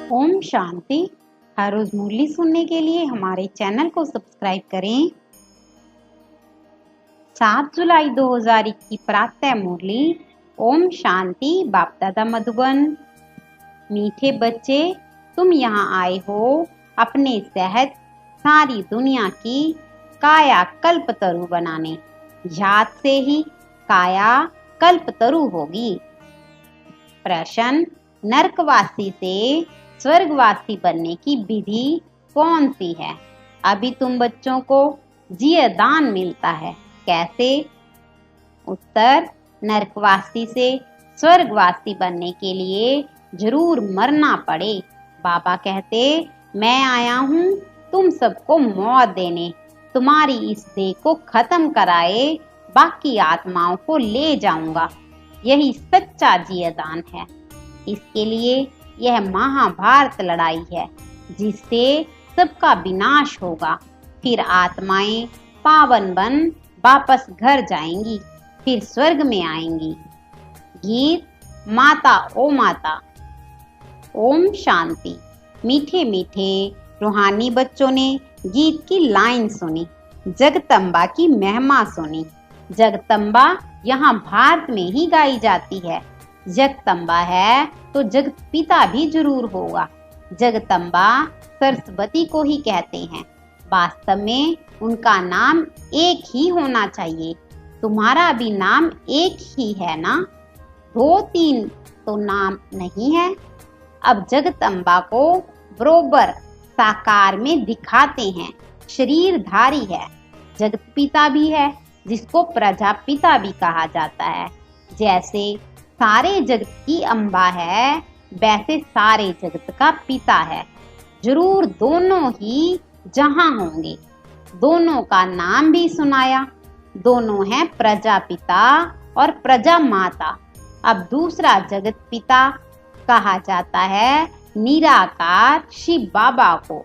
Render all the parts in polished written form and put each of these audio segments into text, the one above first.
ओम शांति। हर रोज मुरली सुनने के लिए हमारे चैनल को सब्सक्राइब करें। 7 जुलाई 2021 की प्रातः मुरली। ओम शांति। बाप दादा मधुबन। मीठे बच्चे, तुम यहाँ आए हो अपने सेहत सारी दुनिया की काया कल्पतरु बनाने। याद से ही काया कल्पतरु होगी। प्रश्न, नरकवासी से स्वर्गवासी बनने की विधि कौन सी है? अभी तुम बच्चों को जीवदान मिलता है, कैसे? उत्तर, नरकवासी से स्वर्गवासी बनने के लिए जरूर मरना पड़े। बाबा कहते, मैं आया हूँ तुम सबको मौत देने, तुम्हारी इस देह को खत्म कराए बाकी आत्माओं को ले जाऊंगा। यही सच्चा जीवदान है। इसके लिए यह महाभारत लड़ाई है जिससे सबका विनाश होगा। फिर आत्माएं पावन बन वापस घर जाएंगी, फिर स्वर्ग में आएंगी। गीत माता ओ माता। ओम शांति। मीठे मीठे रूहानी बच्चों ने गीत की लाइन सुनी, जगदम्बा की महिमा सुनी। जगदम्बा यहाँ भारत में ही गाई जाती है। जगदम्बा है तो जगत पिता भी जरूर होगा। जगदम्बा सरस्वती को ही कहते हैं। वास्तव में उनका नाम एक ही होना चाहिए। तुम्हारा भी नाम एक ही है ना? 2-3 तो नाम नहीं है। अब जगदम्बा को बरोबर साकार में दिखाते हैं। शरीरधारी है, जगत पिता भी है, जिसको प्रजापिता भी कहा जाता है। जैसे सारे जगत की अम्बा है, वैसे सारे जगत का पिता है। जरूर दोनों ही जहां होंगे। दोनों का नाम भी सुनाया। दोनों हैं प्रजापिता और प्रजा माता। अब दूसरा जगत पिता कहा जाता है निराकार शिव बाबा को,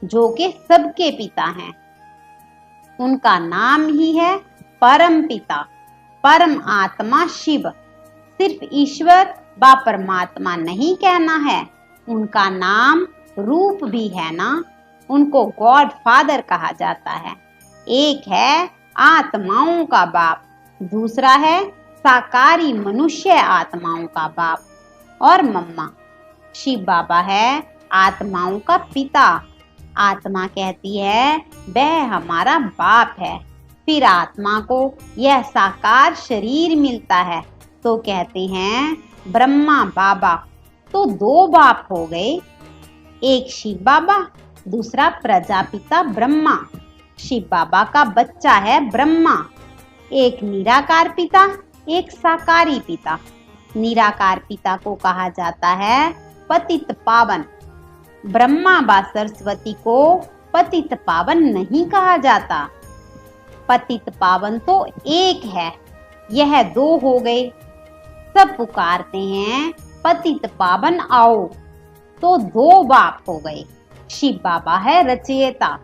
जो के सबके पिता हैं। उनका नाम ही है परम पिता, परम आत्मा शिव। सिर्फ ईश्वर व परमात्मा नहीं कहना है, उनका नाम रूप भी है ना। उनको गॉड फादर कहा जाता है। एक है आत्माओं का बाप, दूसरा है साकारी मनुष्य आत्माओं का बाप और मम्मा। शिव बाबा है आत्माओं का पिता। आत्मा कहती है वह हमारा बाप है। फिर आत्मा को यह साकार शरीर मिलता है तो कहते हैं ब्रह्मा बाबा। तो 2 बाप हो गए, एक शिव बाबा, दूसरा प्रजापिता ब्रह्मा। शिव बाबा का बच्चा है ब्रह्मा। एक निराकार पिता, एक साकारी पिता। निराकार पिता को कहा जाता है पतित पावन। ब्रह्मा व सरस्वती को पतित पावन नहीं कहा जाता। पतित पावन तो एक है, यह 2 हो गए। सब पुकारते हैं पतित पावन आओ, तो 2 बाप हो गए। शिव बाबा है रचयिता,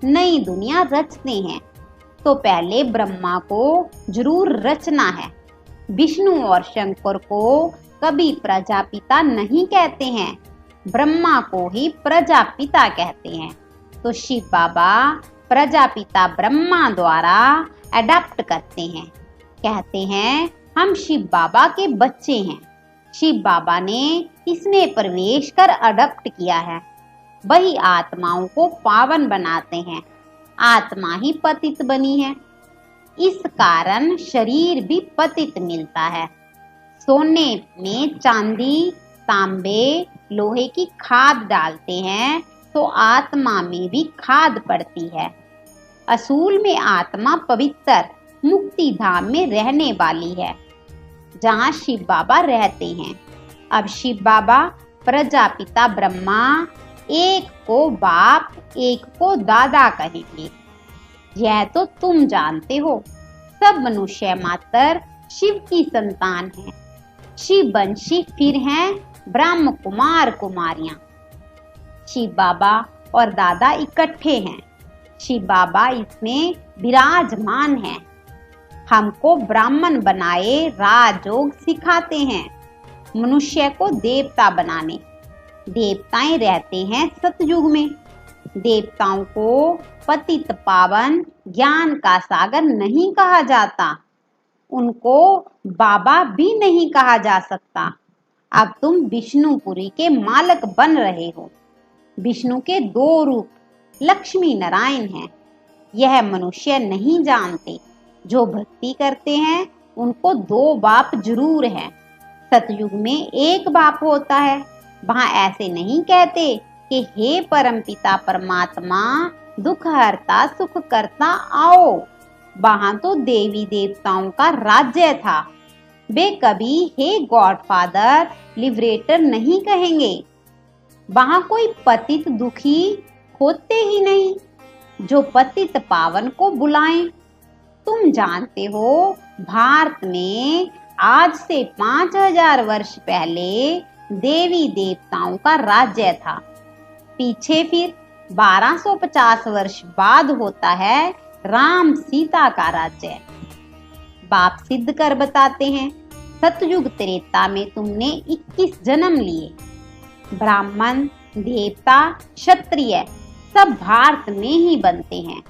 नई दुनिया रचते हैं। तो पहले ब्रह्मा को जरूर रचना है। विष्णु और शंकर को कभी प्रजापिता नहीं कहते हैं, ब्रह्मा को ही प्रजापिता कहते हैं। तो शिव बाबा प्रजापिता ब्रह्मा द्वारा अडॉप्ट करते हैं। कहते हैं हम शिव बाबा के बच्चे हैं। शिव बाबा ने इसमें प्रवेश कर अडॉप्ट किया है। वही आत्माओं को पावन बनाते हैं। आत्मा ही पतित बनी है, इस कारण शरीर भी पतित मिलता है। सोने में चांदी, तांबे, लोहे की खाद डालते हैं तो आत्मा में भी खाद पड़ती है। असूल में आत्मा पवित्र मुक्ति धाम में रहने वाली है, जहाँ शिव बाबा रहते हैं। अब शिव बाबा प्रजापिता ब्रह्मा एक को बाप एक को दादा कहेंगे। यह तो तुम जानते हो। सब मनुष्य मात्र शिव की संतान हैं। शिव वंशी फिर हैं ब्रह्म कुमार कुमारियां। शिव बाबा और दादा इकट्ठे हैं। शिव बाबा इसमें विराजमान हैं। हमको ब्राह्मण बनाए राजयोग सिखाते हैं, मनुष्य को देवता बनाने। देवताएं रहते हैं सतयुग में। देवताओं को पतित पावन ज्ञान का सागर नहीं कहा जाता, उनको बाबा भी नहीं कहा जा सकता। अब तुम विष्णुपुरी के मालक बन रहे हो। विष्णु के दो रूप लक्ष्मी नारायण हैं। यह मनुष्य नहीं जानते। जो भक्ति करते हैं उनको दो बाप जरूर हैं। सतयुग में एक बाप होता है। वहां ऐसे नहीं कहते कि हे परमपिता परमात्मा दुख हरता सुख करता आओ। वहां तो देवी देवताओं का राज्य था। वे कभी हे गॉडफादर लिबरेटर नहीं कहेंगे। वहां कोई पतित दुखी होते ही नहीं जो पतित पावन को बुलाएं। तुम जानते हो भारत में आज से 5000 वर्ष पहले देवी देवताओं का राज्य था। पीछे फिर 1250 वर्ष बाद होता है राम सीता का राज्य। बाप सिद्ध कर बताते हैं सतयुग त्रेता में तुमने 21 जन्म लिए। ब्राह्मण देवता क्षत्रिय सब भारत में ही बनते हैं।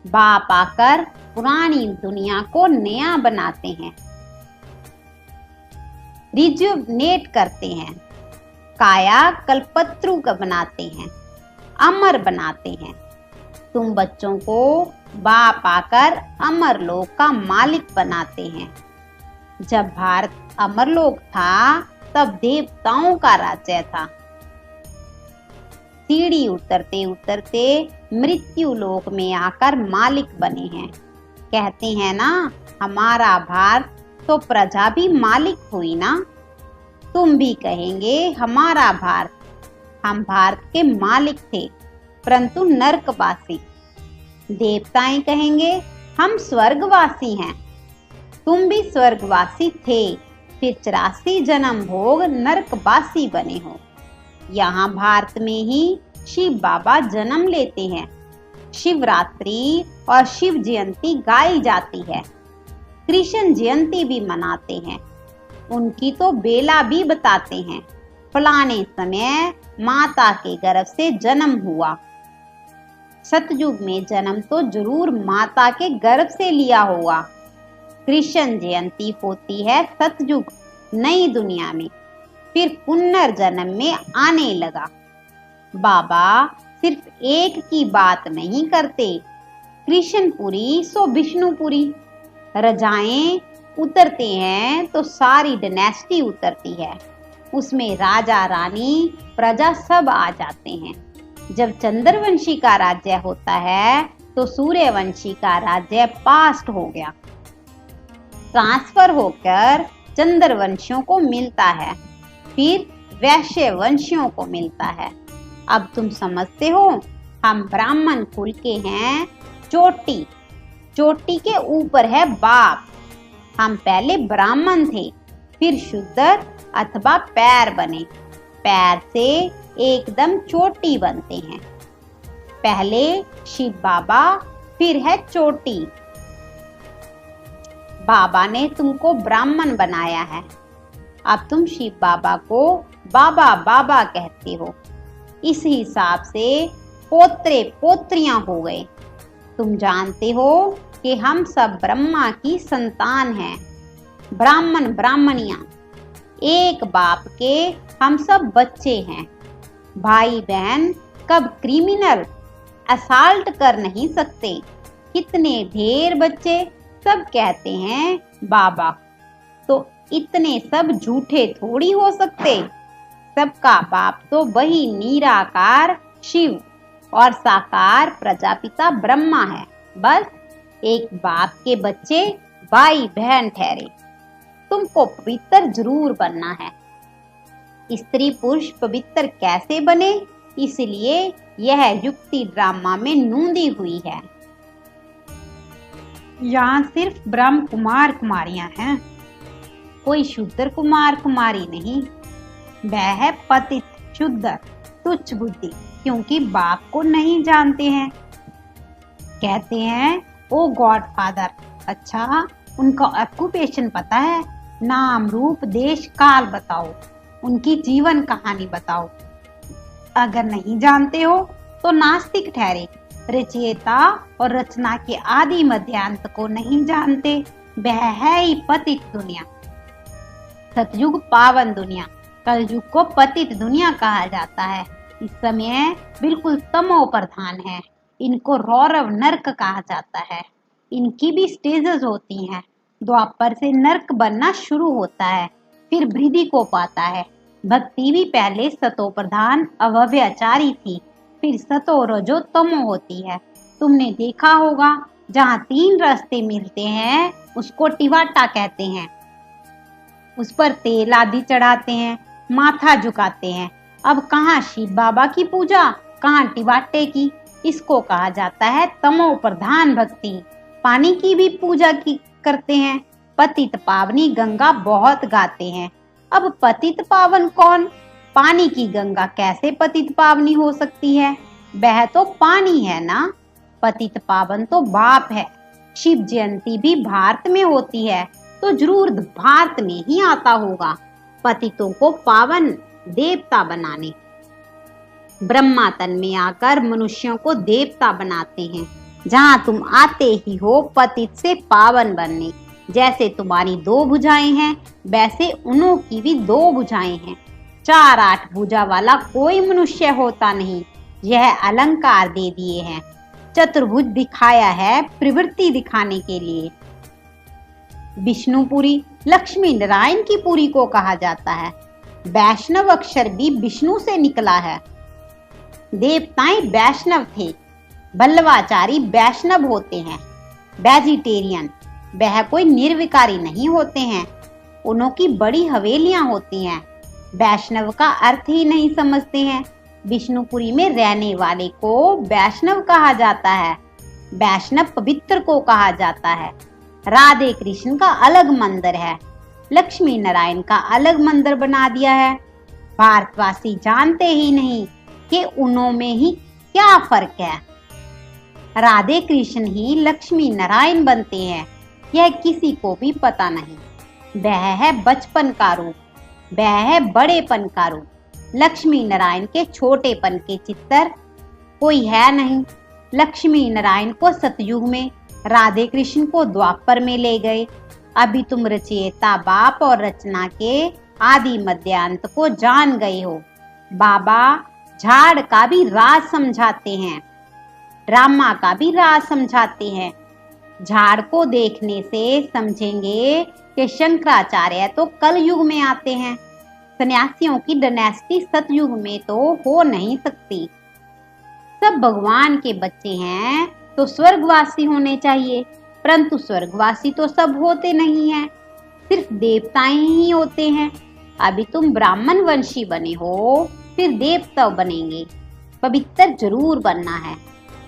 बाप आकर पुरानी दुनिया को नया बनाते हैं, रिजुवनेट करते हैं, काया कल्पत्रु का बनाते हैं, अमर बनाते हैं। तुम बच्चों को बाप आकर अमरलोक का मालिक बनाते हैं। जब भारत अमरलोक था तब देवताओं का राज्य था। सीढ़ी उतरते उतरते मृत्यु लोक में आकर मालिक बने हैं। कहते हैं ना हमारा भारत तो प्रजा भी मालिक हुई ना। तुम भी कहेंगे हमारा भारत। हम भारत के मालिक थे परंतु नरकवासी। देवताएं कहेंगे हम स्वर्गवासी हैं। तुम भी स्वर्गवासी थे फिर 84 जन्म भोग नरकवासी बने हो। यहाँ भारत में ही शिव बाबा जन्म लेते हैं। शिवरात्रि और शिव जयंती गाई जाती है। कृष्ण जयंती भी मनाते हैं। उनकी तो बेला भी बताते हैं। फलाने समय माता के गर्भ से जन्म हुआ। सतयुग में जन्म तो जरूर माता के गर्भ से लिया होगा। कृष्ण जयंती होती है सतयुग नई दुनिया में, फिर पुनर्जन्म में आने लगा। बाबा सिर्फ एक की बात नहीं करते। कृष्णपुरी सो विष्णुपुरी। रजाएं उतरते हैं तो सारी डायनेस्टी उतरती है। उसमें राजा रानी प्रजा सब आ जाते हैं। जब चंद्रवंशी का राज्य होता है तो सूर्यवंशी का राज्य पास्ट हो गया, ट्रांसफर होकर चंद्रवंशियों को मिलता है, फिर वैश्य वंशियों को मिलता है। अब तुम समझते हो हम ब्राह्मण कुल के हैं। चोटी चोटी के ऊपर है बाप। हम पहले ब्राह्मण थे फिर शूद्र अथवा पैर बने। पैर से एकदम चोटी बनते हैं। पहले शिव बाबा फिर है चोटी। बाबा ने तुमको ब्राह्मण बनाया है। अब तुम शिव बाबा को बाबा बाबा कहते हो। इस हिसाब से पोत्रे पोत्रियां हो गए। तुम जानते हो कि हम सब ब्रह्मा की संतान हैं। ब्राह्मण ब्राह्मणियां एक बाप के हम सब बच्चे हैं। भाई बहन कब क्रिमिनल असाल्ट कर नहीं सकते। कितने ढेर बच्चे सब कहते हैं बाबा, तो इतने सब झूठे थोड़ी हो सकते। सबका बाप तो वही निराकार शिव और साकार प्रजापिता ब्रह्मा है। बस एक बाप के बच्चे भाई बहन ठहरे। तुमको पवित्र जरूर बनना है। स्त्री पुरुष पवित्र कैसे बने, इसलिए यह युक्ति ड्रामा में नूंदी हुई है। यहाँ सिर्फ ब्रह्म कुमार कुमारियां हैं, कोई शूद्र कुमार कुमारी नहीं। वह है पतित शुद्ध तुच्छ बुद्धि, क्योंकि बाप को नहीं जानते हैं। कहते हैं ओ गॉड फादर, अच्छा उनका ऑक्यूपेशन पता है? नाम रूप देश काल बताओ, उनकी जीवन कहानी बताओ। अगर नहीं जानते हो तो नास्तिक ठहरे। रचयिता और रचना के आदि मध्यांत को नहीं जानते, वह है ही पतित दुनिया। सतयुग पावन दुनिया, कलयुग को पतित दुनिया कहा जाता है। इस समय बिल्कुल तमो प्रधान है। इनको रौरव नरक कहा जाता है। इनकी भी स्टेजेस होती हैं। द्वापर से नरक बनना शुरू होता है, फिर वृद्धि को पाता है। भक्ति भी पहले सतो प्रधान अव्यभिचारी थी, फिर सतो रजो तमो होती है। तुमने देखा होगा, जहाँ 3 रास्ते मिलते हैं उसको टिवाटा कहते हैं। उस पर तेल आदि चढ़ाते हैं, माथा झुकाते हैं। अब कहाँ शिव बाबा की पूजा, कहाँ टिवाटे की। इसको कहा जाता है तमो प्रधान भक्ति। पानी की भी पूजा की करते हैं। पतित पावनी गंगा बहुत गाते हैं। अब पतित पावन कौन? पानी की गंगा कैसे पतित पावनी हो सकती है? वह तो पानी है ना। पतित पावन तो बाप है। शिव जयंती भी भारत में होती है तो जरूर भारत में ही आता होगा पतितों को पावन देवता बनाने। ब्रह्मा तन में आकर मनुष्यों को देवता बनाते हैं। जहाँ तुम आते ही हो पतित से पावन बनने। जैसे तुम्हारी 2 भुजाएं हैं, वैसे उन्हों की भी 2 भुजाएं हैं। 4-8 भुजा वाला कोई मनुष्य होता नहीं। यह अलंकार दे दिए हैं। चतुर्भुज दिखाया है प्रवृत्ति दिखाने के लिए। विष्णुपुरी लक्ष्मी नारायण की पुरी को कहा जाता है। वैष्णव अक्षर भी विष्णु से निकला है। देवताएं वैष्णव थे। बल्लवाचारी वैष्णव होते हैं। वेजिटेरियन, वह कोई निर्विकारी नहीं होते हैं। उन्हों की बड़ी हवेलियां होती हैं। वैष्णव का अर्थ ही नहीं समझते हैं। विष्णुपुरी में रहने वाले को वैष्णव कहा जाता है। वैष्णव पवित्र को कहा जाता है। राधे कृष्ण का अलग मंदिर है, लक्ष्मी नारायण का अलग मंदिर बना दिया है। भारतवासी जानते ही नहीं कि उनों में ही क्या फर्क है। राधे कृष्ण ही लक्ष्मी नारायण बनते हैं, यह किसी को भी पता नहीं। वह है बचपन का रूप, वह है बड़ेपन का रूप। लक्ष्मी नारायण के छोटेपन के चित्तर कोई है नहीं। लक्ष्मी नारायण को सतयुग में, राधे कृष्ण को द्वापर में ले गए। अभी तुम रचयिता बाप और रचना के आदि मध्यांत को जान गए हो। बाबा झाड़ का भी राज समझाते हैं, ड्रामा का भी राज समझाते हैं। झाड़ को देखने से समझेंगे कि शंकराचार्य तो कल युग में आते हैं। सन्यासियों की डायनेस्टी सतयुग में तो हो नहीं सकती। सब भगवान के बच्चे हैं तो स्वर्गवासी होने चाहिए, परंतु स्वर्गवासी तो सब होते नहीं हैं, सिर्फ देवताएं ही होते हैं। अभी तुम ब्राह्मण वंशी बने हो, फिर देवता बनेंगे। पवित्र जरूर बनना है।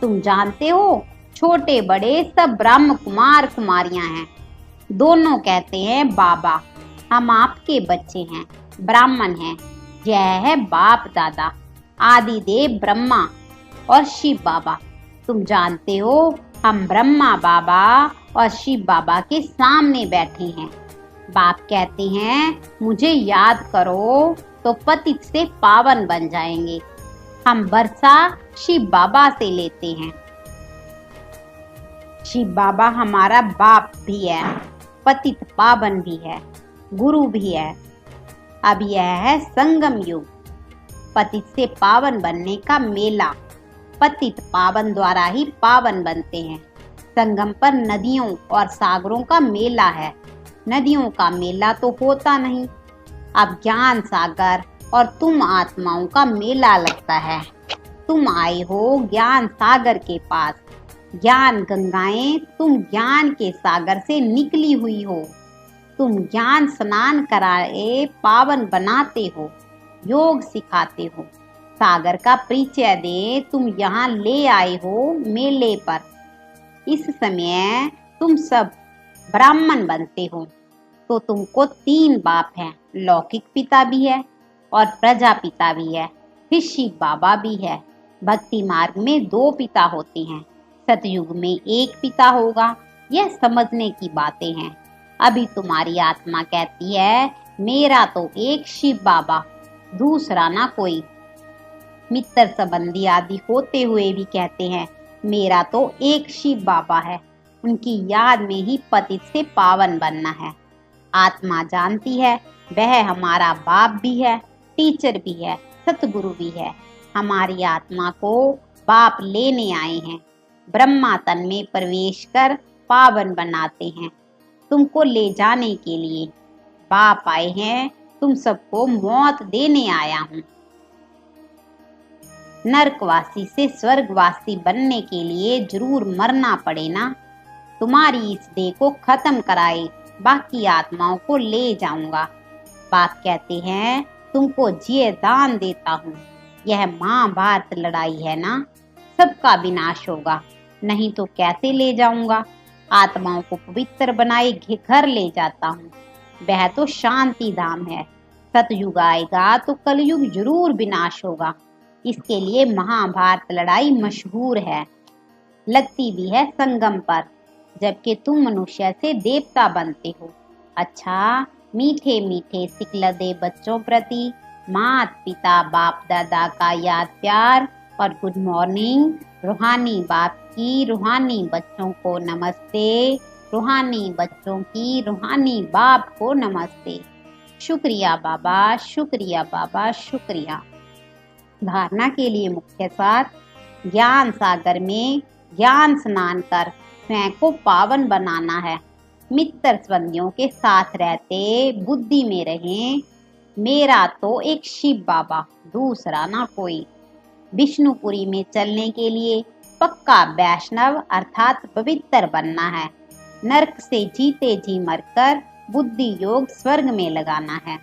तुम जानते हो, छोटे बड़े सब ब्रह्म कुमार कुमारियां हैं। दोनों कहते हैं बाबा, हम आपके बच्चे हैं, ब्राह्मण हैं। यह है बाप दादा, आदि देव ब्रह्मा और शिव बाबा। तुम जानते हो, हम ब्रह्मा बाबा और शिव बाबा के सामने बैठे हैं। बाप कहते हैं, मुझे याद करो तो पतित से पावन बन जाएंगे। हम वर्षा शिव बाबा से लेते हैं। शिव बाबा हमारा बाप भी है, पतित पावन भी है, गुरु भी है। अब यह है संगम युग, पतित से पावन बनने का मेला। पतित पावन द्वारा ही पावन बनते हैं। संगम पर नदियों और सागरों का मेला है। नदियों का मेला तो होता नहीं। अब ज्ञान सागर और तुम आत्माओं का मेला लगता है। तुम आए हो ज्ञान सागर के पास। ज्ञान गंगाएं तुम ज्ञान के सागर से निकली हुई हो। तुम ज्ञान स्नान कराए पावन बनाते हो, योग सिखाते हो। सागर का परिचय दे तुम यहाँ ले आए हो मेले पर। इस समय तुम सब ब्राह्मण बनते हो तो तुमको 3 बाप हैं। लौकिक पिता भी है और प्रजापिता भी है, फिर शिव बाबा भी है। भक्ति मार्ग में 2 पिता होते हैं, सतयुग में 1 पिता होगा। यह समझने की बातें हैं। अभी तुम्हारी आत्मा कहती है, मेरा तो एक शिव बाबा, दूसरा ना कोई। मित्र संबंधी आदि होते हुए भी कहते हैं मेरा तो एक शिव बाबा है, उनकी याद में ही पतित से पावन बनना है। आत्मा जानती है वह हमारा बाप भी है, टीचर भी है, सतगुरु भी है। हमारी आत्मा को बाप लेने आए हैं, ब्रह्मा तन में प्रवेश कर पावन बनाते हैं। तुमको ले जाने के लिए बाप आए हैं, तुम सबको मौत देने आया हूँ। नरकवासी से स्वर्गवासी बनने के लिए जरूर मरना पड़े ना। तुम्हारी इस देह को खत्म कराए बाकी आत्माओं को ले जाऊंगा। बाप कहते हैं तुमको जिये दान देता हूँ। यह महाभारत लड़ाई है ना, सबका विनाश होगा, नहीं तो कैसे ले जाऊंगा। आत्माओं को पवित्र बनाए घर ले जाता हूँ। वह तो शांति धाम है। सतयुग आएगा तो कलयुग जरूर विनाश होगा। इसके लिए महाभारत लड़ाई मशहूर है, लगती भी है संगम पर, जबकि तुम मनुष्य से देवता बनते हो। अच्छा, मीठे मीठे सिखला दे बच्चों प्रति मात पिता बाप दादा का याद प्यार और गुड मॉर्निंग। रूहानी बाप की रूहानी बच्चों को नमस्ते, रूहानी बच्चों की रूहानी बाप को नमस्ते। शुक्रिया बाबा, शुक्रिया बाबा, शुक्रिया। धारणा के लिए मुख्य सार, ज्ञान सागर में ज्ञान स्नान कर स्वयं को पावन बनाना है। मित्र संबंधियों के साथ रहते बुद्धि में रहें। मेरा तो एक शिव बाबा, दूसरा ना कोई। विष्णुपुरी में चलने के लिए पक्का वैष्णव अर्थात पवित्र बनना है। नरक से जीते जी मरकर बुद्धि योग स्वर्ग में लगाना है।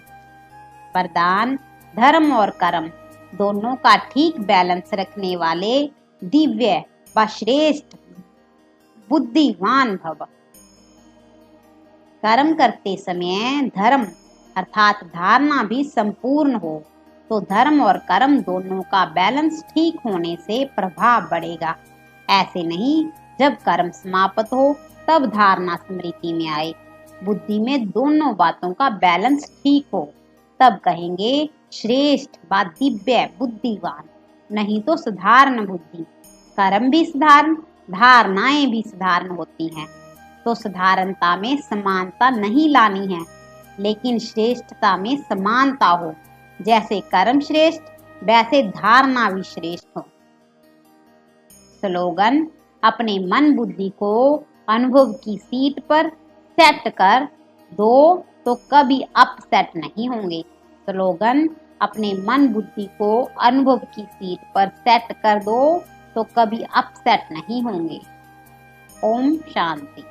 वरदान, धर्म और कर्म दोनों का ठीक बैलेंस रखने वाले दिव्य व श्रेष्ठ बुद्धिवान भव। कर्म करते समय धर्म अर्थात धारणा भी संपूर्ण हो तो धर्म और कर्म दोनों का बैलेंस ठीक होने से प्रभाव बढ़ेगा। ऐसे नहीं जब कर्म समाप्त हो तब धारणा स्मृति में आए। बुद्धि में दोनों बातों का बैलेंस ठीक हो तब कहेंगे श्रेष्ठ व दिव्य बुद्धिवान, नहीं तो साधारण बुद्धि। कर्म भी साधारण, धारणाएं भी साधारण होती हैं, तो साधारणता में समानता नहीं लानी है, लेकिन श्रेष्ठता में समानता हो। जैसे कर्म श्रेष्ठ वैसे धारणा भी श्रेष्ठ हो। स्लोगन, अपने मन बुद्धि को अनुभव की सीट पर सेट कर दो तो कभी अपसेट नहीं होंगे। स्लोगन, अपने मन बुद्धि को अनुभव की सीट पर सेट कर दो तो कभी अपसेट नहीं होंगे। ओम शांति।